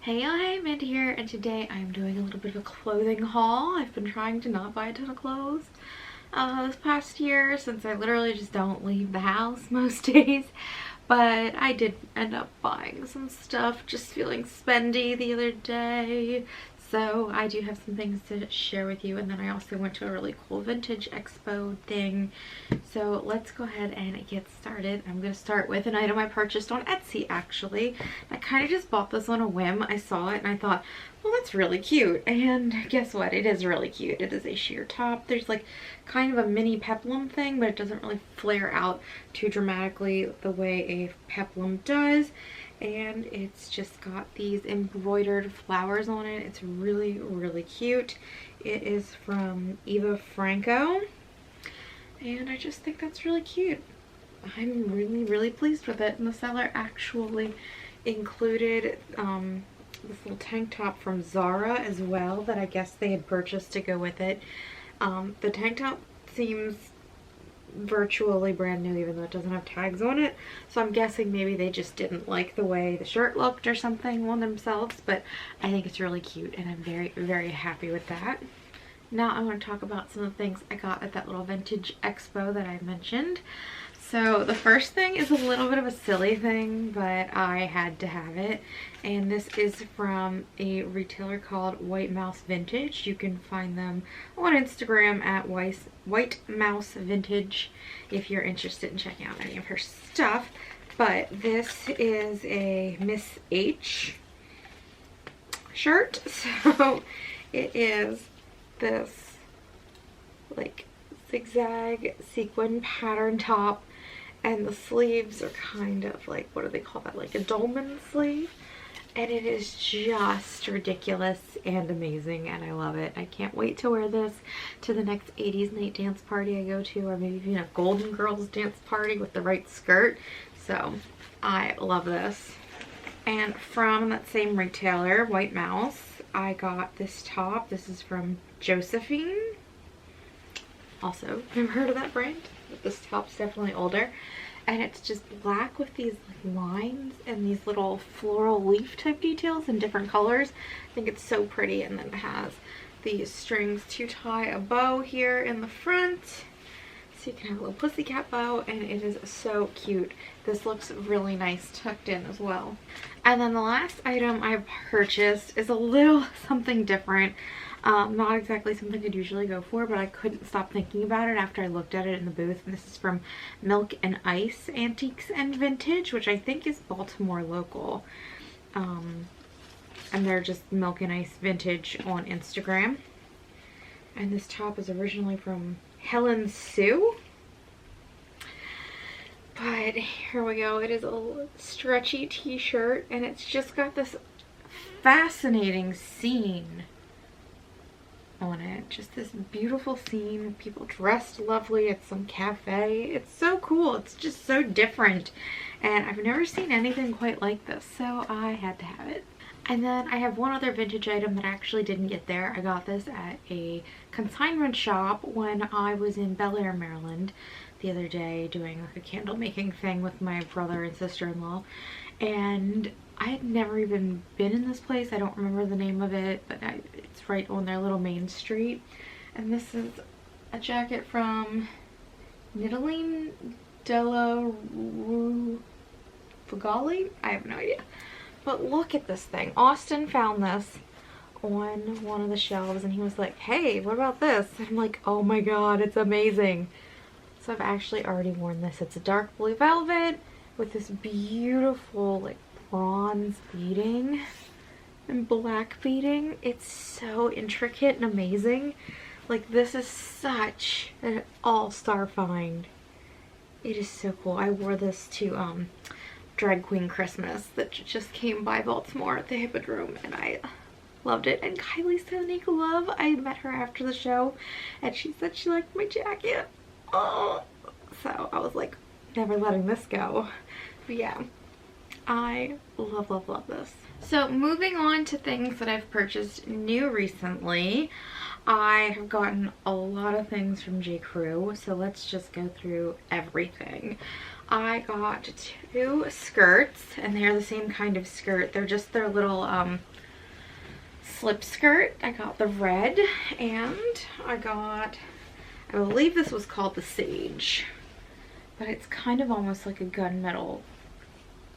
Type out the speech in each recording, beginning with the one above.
Hey y'all, hey, Amanda here, and today I'm doing a little bit of a clothing haul. I've been trying to not buy a ton of clothes this past year since I literally just don't leave the house most days. But I did end up buying some stuff, just feeling spendy the other day. So I do have some things to share with you, and then I also went to a really cool vintage expo thing. So let's go ahead and get started. I'm going to start with an item I purchased on Etsy actually. I kind of just bought this on a whim. I saw it and I thought, well, that's really cute. And guess what? It is really cute. It is a sheer top. There's like kind of a mini peplum thing, but it doesn't really flare out too dramatically the way a peplum does. And it's just got these embroidered flowers on it. It's really, really cute. It is from Eva Franco, and I just think that's really cute. I'm really, really pleased with it. And the seller actually included this little tank top from Zara as well that I guess they had purchased to go with it. The tank top seems virtually brand new even though it doesn't have tags on it, so I'm guessing maybe they just didn't like the way the shirt looked or something on themselves, but I think it's really cute and I'm very, very happy with that. Now I want to talk about some of the things I got at that little vintage expo that I mentioned. So the first thing is a little bit of a silly thing, but I had to have it. And this is from a retailer called White Mouse Vintage. You can find them on Instagram at White Mouse Vintage if you're interested in checking out any of her stuff. But this is a Miss H shirt. So it is this like zigzag sequin pattern top, and the sleeves are kind of like, what do they call that, like a dolman sleeve, and it is just ridiculous and amazing and I love it. I can't wait to wear this to the next 80s night dance party I go to, or maybe even a Golden Girls dance party with the right skirt. So I love this. And from that same retailer, White Mouse, I got this top. This is from Josephine. Also, never heard of that brand, but this top's definitely older. And it's just black with these like lines and these little floral leaf type details in different colors. I think it's so pretty. And then it has these strings to tie a bow here in the front, so you can have a little pussycat bow, and it is so cute. This looks really nice tucked in as well. And then the last item I purchased is a little something different. Not exactly something I'd usually go for, but I couldn't stop thinking about it after I looked at it in the booth. And this is from Milk and Ice Antiques and Vintage, which I think is Baltimore local. And they're just Milk and Ice Vintage on Instagram. And this top is originally from Helen Sue. But here we go. It is a stretchy t-shirt, and it's just got this fascinating scene on it. Just this beautiful scene, people dressed lovely at some cafe. It's so cool. It's just so different, and I've never seen anything quite like this, so I had to have it. And then I have one other vintage item that I actually didn't get there. I got this at a consignment shop when I was in Bel Air, Maryland the other day doing like a candle making thing with my brother and sister-in-law, and I had never even been in this place. I don't remember the name of it, but it's right on their little main street. And this is a jacket from Nidaleen Della Fugali? I have no idea. But look at this thing. Austin found this on one of the shelves and he was like, hey, what about this? And I'm like, oh my god, it's amazing. So I've actually already worn this. It's a dark blue velvet with this beautiful like bronze beading and black beading. It's so intricate and amazing. Like, this is such an all-star find. It is so cool. I wore this to Drag Queen Christmas that just came by Baltimore at the Hippodrome, and I loved it. And Kylie Sonique Love, I met her after the show and she said she liked my jacket. Oh, so I was like, never letting this go. But yeah, I love, love, love this. So moving on to things that I've purchased new recently, I have gotten a lot of things from J. Crew, so let's just go through everything. I got 2 skirts, and they're the same kind of skirt. They're just their little slip skirt. I got the red, and I got, I believe this was called the Sage, but it's kind of almost like a gunmetal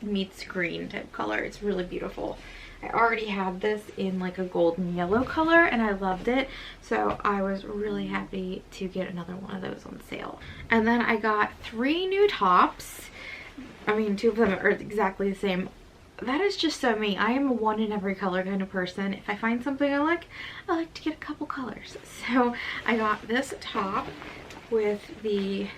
meets green type color. It's really beautiful. I already had this in like a golden yellow color and I loved it, so I was really happy to get another one of those on sale. And then I got 3 new tops. I mean, 2 of them are exactly the same. That is just so me. I am a one in every color kind of person. If I find something I like to get a couple colors. So I got this top with the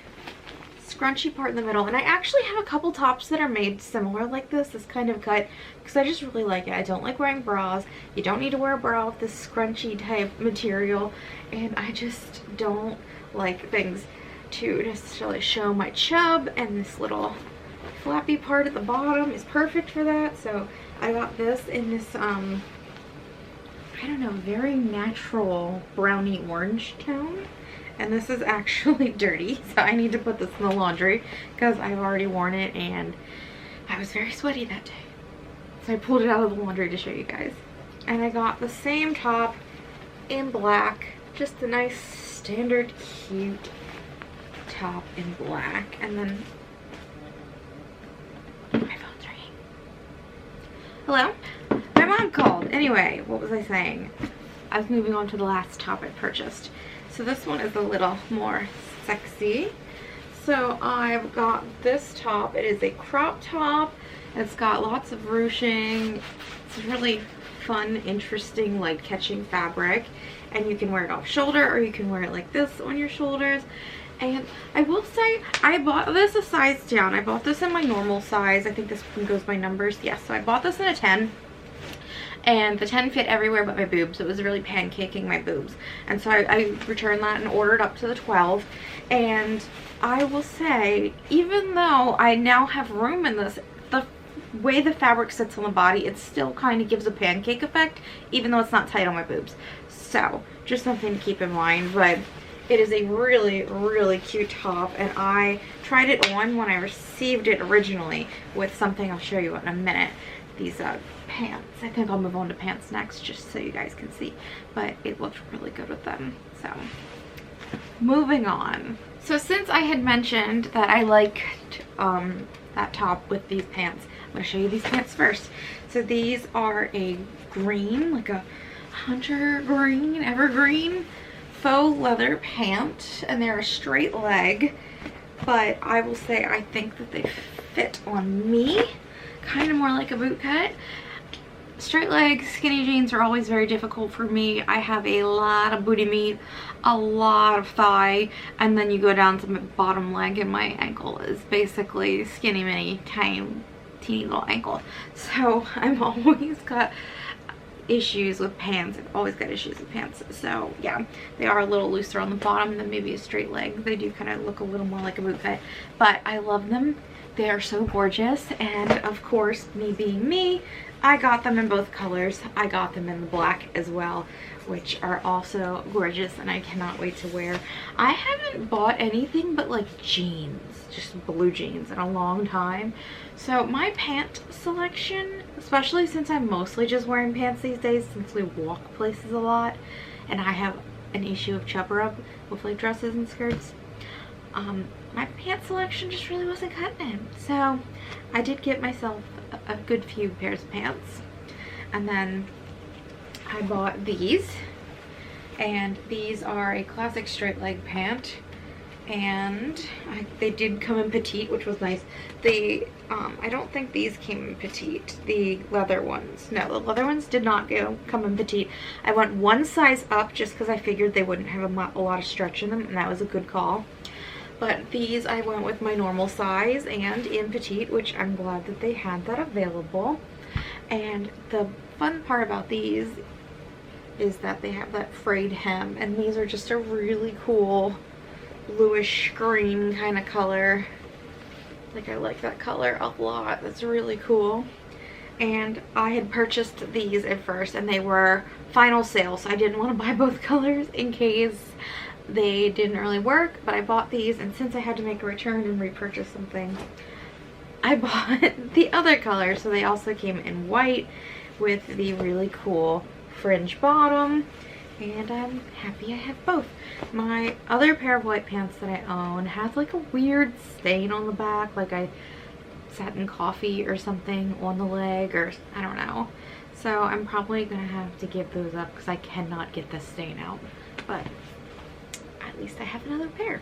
scrunchy part in the middle, and I actually have a couple tops that are made similar like this kind of cut, because I just really like it. I don't like wearing bras. You don't need to wear a bra with this scrunchy type material, and I just don't like things to necessarily show my chub, and this little flappy part at the bottom is perfect for that. So I got this in this I don't know, very natural brownie orange tone. And this is actually dirty, so I need to put this in the laundry because I've already worn it and I was very sweaty that day. So I pulled it out of the laundry to show you guys. And I got the same top in black, just a nice standard cute top in black. And then my phone's ringing. Hello? My mom called. Anyway, what was I saying? I was moving on to the last top I purchased. So this one is a little more sexy. So I've got this top. It is a crop top. It's got lots of ruching. It's really fun, interesting, like catching fabric. And you can wear it off shoulder or you can wear it like this on your shoulders. And I will say, I bought this a size down. I bought this in my normal size. I think this one goes by numbers. Yes, so I bought this in a 10. And the 10 fit everywhere but my boobs. It was really pancaking my boobs. And so I returned that and ordered up to the 12. And I will say, even though I now have room in this, the way the fabric sits on the body, it still kind of gives a pancake effect, even though it's not tight on my boobs. So, just something to keep in mind. But it is a really, really cute top. And I tried it on when I received it originally with something I'll show you in a minute. These pants. I think I'll move on to pants next just so you guys can see, but it looked really good with them. So moving on. So since I had mentioned that I liked that top with these pants, I'm going to show you these pants first. So these are a green, like a hunter green, evergreen faux leather pant, and they're a straight leg, but I will say I think that they fit on me kind of more like a boot cut. Straight legs, skinny jeans are always very difficult for me. I have a lot of booty meat, a lot of thigh, and then you go down to my bottom leg and my ankle is basically skinny mini, teeny little ankle. So I've always got issues with pants. I've always got issues with pants. So yeah, they are a little looser on the bottom than maybe a straight leg. They do kind of look a little more like a boot cut, but I love them. They are so gorgeous, and of course, me being me, I got them in both colors. I got them in the black as well, which are also gorgeous, and I cannot wait to wear. I haven't bought anything but like jeans, just blue jeans, in a long time. So my pant selection, especially since I'm mostly just wearing pants these days since we walk places a lot, and I have an issue of chub rub with like dresses and skirts, my pant selection just really wasn't cutting it. So I did get myself a good few pairs of pants. And then I bought these. And these are a classic straight leg pant. And they did come in petite, which was nice. I don't think these came in petite. The leather ones. No, the leather ones did not come in petite. I went one size up just because I figured they wouldn't have a lot of stretch in them. And that was a good call. But these I went with my normal size and in petite, which I'm glad that they had that available. And the fun part about these is that they have that frayed hem, and these are just a really cool bluish green kind of color. Like, I like that color a lot. That's really cool. And I had purchased these at first and they were final sale, so I didn't want to buy both colors in case they didn't really work, but I bought these, and since I had to make a return and repurchase something, I bought the other color. So they also came in white with the really cool fringe bottom, and I'm happy I have both. My other pair of white pants that I own has like a weird stain on the back, like I sat in coffee or something on the leg, or I don't know. So I'm probably gonna have to give those up because I cannot get this stain out, but at least I have another pair.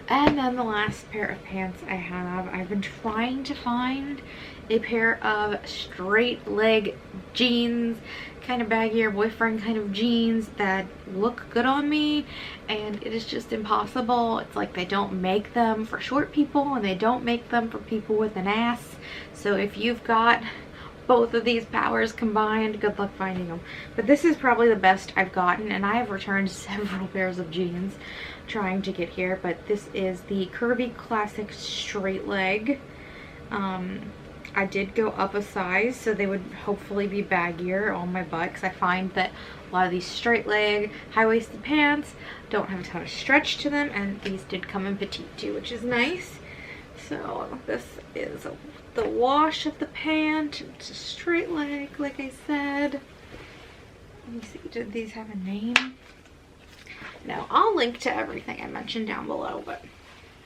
And then the last pair of pants I have, I've been trying to find a pair of straight leg jeans, kind of baggier boyfriend kind of jeans that look good on me, and it is just impossible. It's like they don't make them for short people and they don't make them for people with an ass. So if you've got both of these powers combined, good luck finding them. But this is probably the best I've gotten, and I have returned several pairs of jeans trying to get here, but this is the Curvy Classic straight leg. I did go up a size so they would hopefully be baggier on my butt, because I find that a lot of these straight leg high-waisted pants don't have a ton of stretch to them, and these did come in petite too, which is nice. So this is the wash of the pant. It's a straight leg, like I said. Let me see, did these have a name? No, I'll link to everything I mentioned down below, but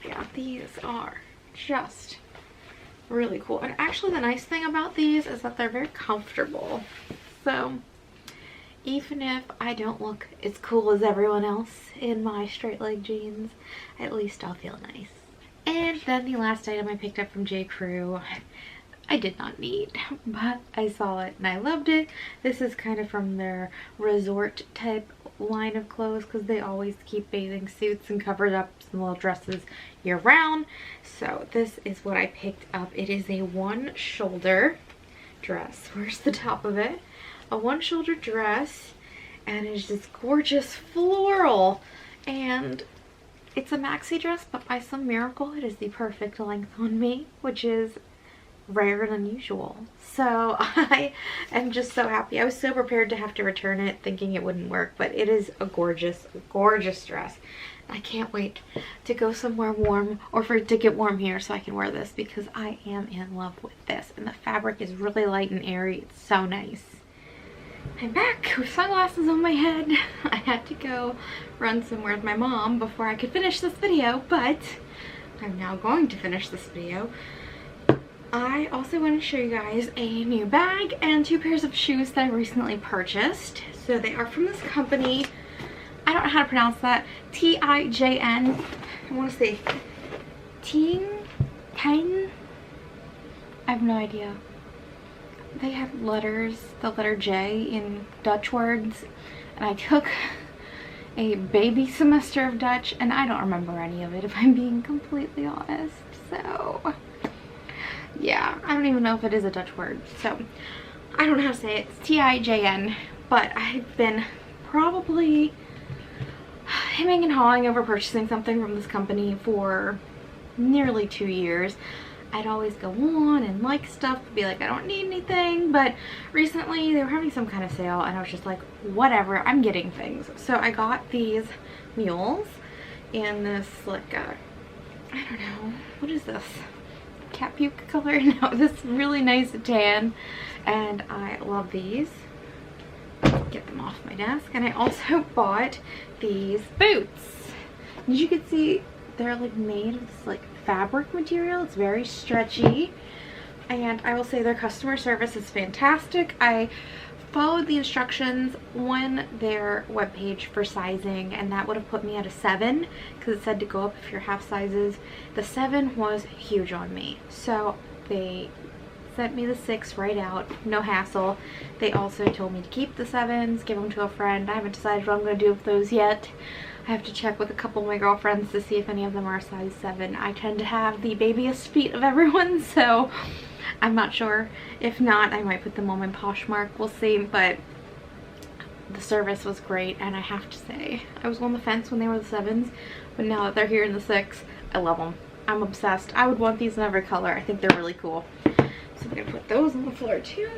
yeah, these are just really cool. And actually the nice thing about these is that they're very comfortable. So even if I don't look as cool as everyone else in my straight leg jeans, at least I'll feel nice. And then the last item I picked up from J. Crew, I did not need, but I saw it and I loved it. This is kind of from their resort type line of clothes, because they always keep bathing suits and covered ups and little dresses year round. So this is what I picked up. It is a one shoulder dress. Where's the top of it? A one shoulder dress, and it's this gorgeous floral, and it's a maxi dress, but by some miracle it is the perfect length on me, which is rare and unusual. So I am just so happy. I was so prepared to have to return it thinking it wouldn't work, but it is a gorgeous, gorgeous dress. I can't wait to go somewhere warm, or for it to get warm here so I can wear this, because I am in love with this, and the fabric is really light and airy. It's so nice. I'm back with sunglasses on my head. I had to go run somewhere with my mom before I could finish this video, but I'm now going to finish this video. I also want to show you guys a new bag and two pairs of shoes that I recently purchased. So they are from this company. I don't know how to pronounce that. T-I-J-N. I want to say Tijn. I have no idea. They have letters, the letter J in Dutch words, and I took a baby semester of Dutch and I don't remember any of it, if I'm being completely honest. So yeah, I don't even know if it is a Dutch word, so I don't know how to say it. It's T-I-J-N, but I've been probably hemming and hawing over purchasing something from this company for nearly 2 years. I'd always go on and like stuff, be like, I don't need anything, but recently they were having some kind of sale and I was just like, whatever, I'm getting things. So I got these mules in this like I don't know, what is this, cat puke color? No, this really nice tan, and I love these. Get them off my desk. And I also bought these boots. As you can see, they're like made of this like fabric material. It's very stretchy, and I will say their customer service is fantastic. I followed the instructions on their webpage for sizing, and that would have put me at a 7 because it said to go up if you're half sizes. The 7 was huge on me, so they sent me the 6 right out, no hassle. They also told me to keep the 7s, give them to a friend. I haven't decided what I'm going to do with those yet. I have to check with a couple of my girlfriends to see if any of them are size 7. I tend to have the babyest feet of everyone, so I'm not sure. If not, I might put them on my Poshmark. We'll see, but the service was great, and I have to say, I was on the fence when they were the 7s, but now that they're here in the 6, I love them. I'm obsessed. I would want these in every color. I think they're really cool. So I'm going to put those on the floor too.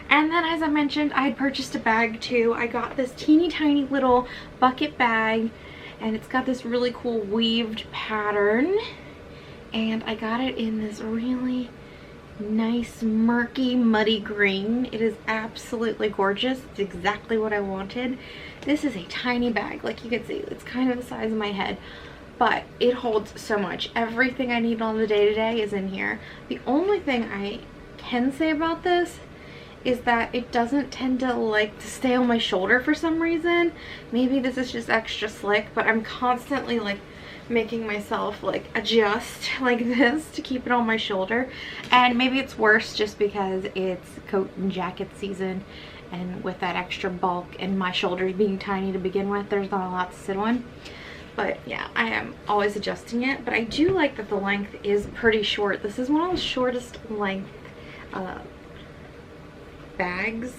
And then, as I mentioned, I had purchased a bag too. I got this teeny tiny little bucket bag, and it's got this really cool weaved pattern, and I got it in this really nice murky muddy green. It is absolutely gorgeous. It's exactly what I wanted. This is a tiny bag, like you can see. It's kind of the size of my head, but it holds so much. Everything I need on the day-to-day is in here. The only thing I can say about this is that it doesn't tend to like to stay on my shoulder for some reason. Maybe this is just extra slick, but I'm constantly like making myself like adjust like this to keep it on my shoulder. And maybe it's worse just because it's coat and jacket season, and with that extra bulk and my shoulders being tiny to begin with, there's not a lot to sit on. But yeah, I am always adjusting it. But I do like that the length is pretty short. This is one of the shortest length bags,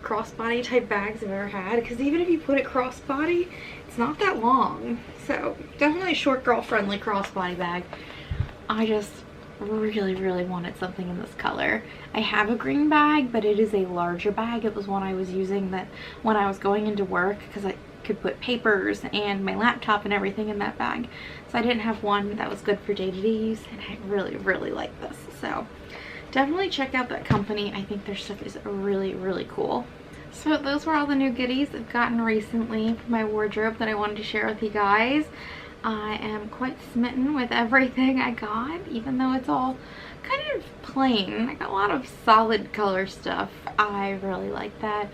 crossbody type bags I've ever had, because even if you put it crossbody, it's not that long. So definitely a short girl friendly crossbody bag. I just really wanted something in this color. I have a green bag, but it is a larger bag. It was one I was using that when I was going into work, because I could put papers and my laptop and everything in that bag. So I didn't have one that was good for day-to-day use, and I really like this. So definitely check out that company. I think their stuff is really cool. So those were all the new goodies I've gotten recently for my wardrobe that I wanted to share with you guys. I am quite smitten with everything I got, even though it's all kind of plain. I got a lot of solid color stuff. I really like that.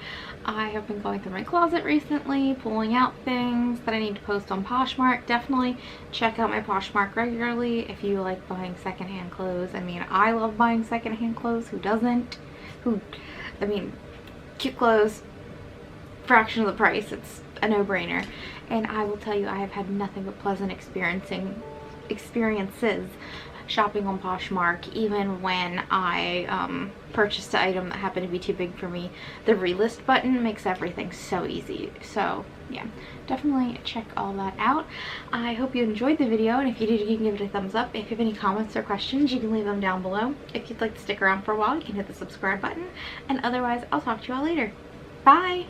I have been going through my closet recently, pulling out things that I need to post on Poshmark. Definitely check out my Poshmark regularly if you like buying secondhand clothes. I mean, I love buying secondhand clothes. Who doesn't? I mean, cute clothes, fraction of the price. It's a no-brainer. And I will tell you, I have had nothing but pleasant experiences shopping on Poshmark. Even when I purchased an item that happened to be too big for me, the relist button makes everything so easy. So yeah, definitely check all that out. I hope you enjoyed the video, and if you did, you can give it a thumbs up. If you have any comments or questions, you can leave them down below. If you'd like to stick around for a while, you can hit the subscribe button, and otherwise I'll talk to you all later. Bye!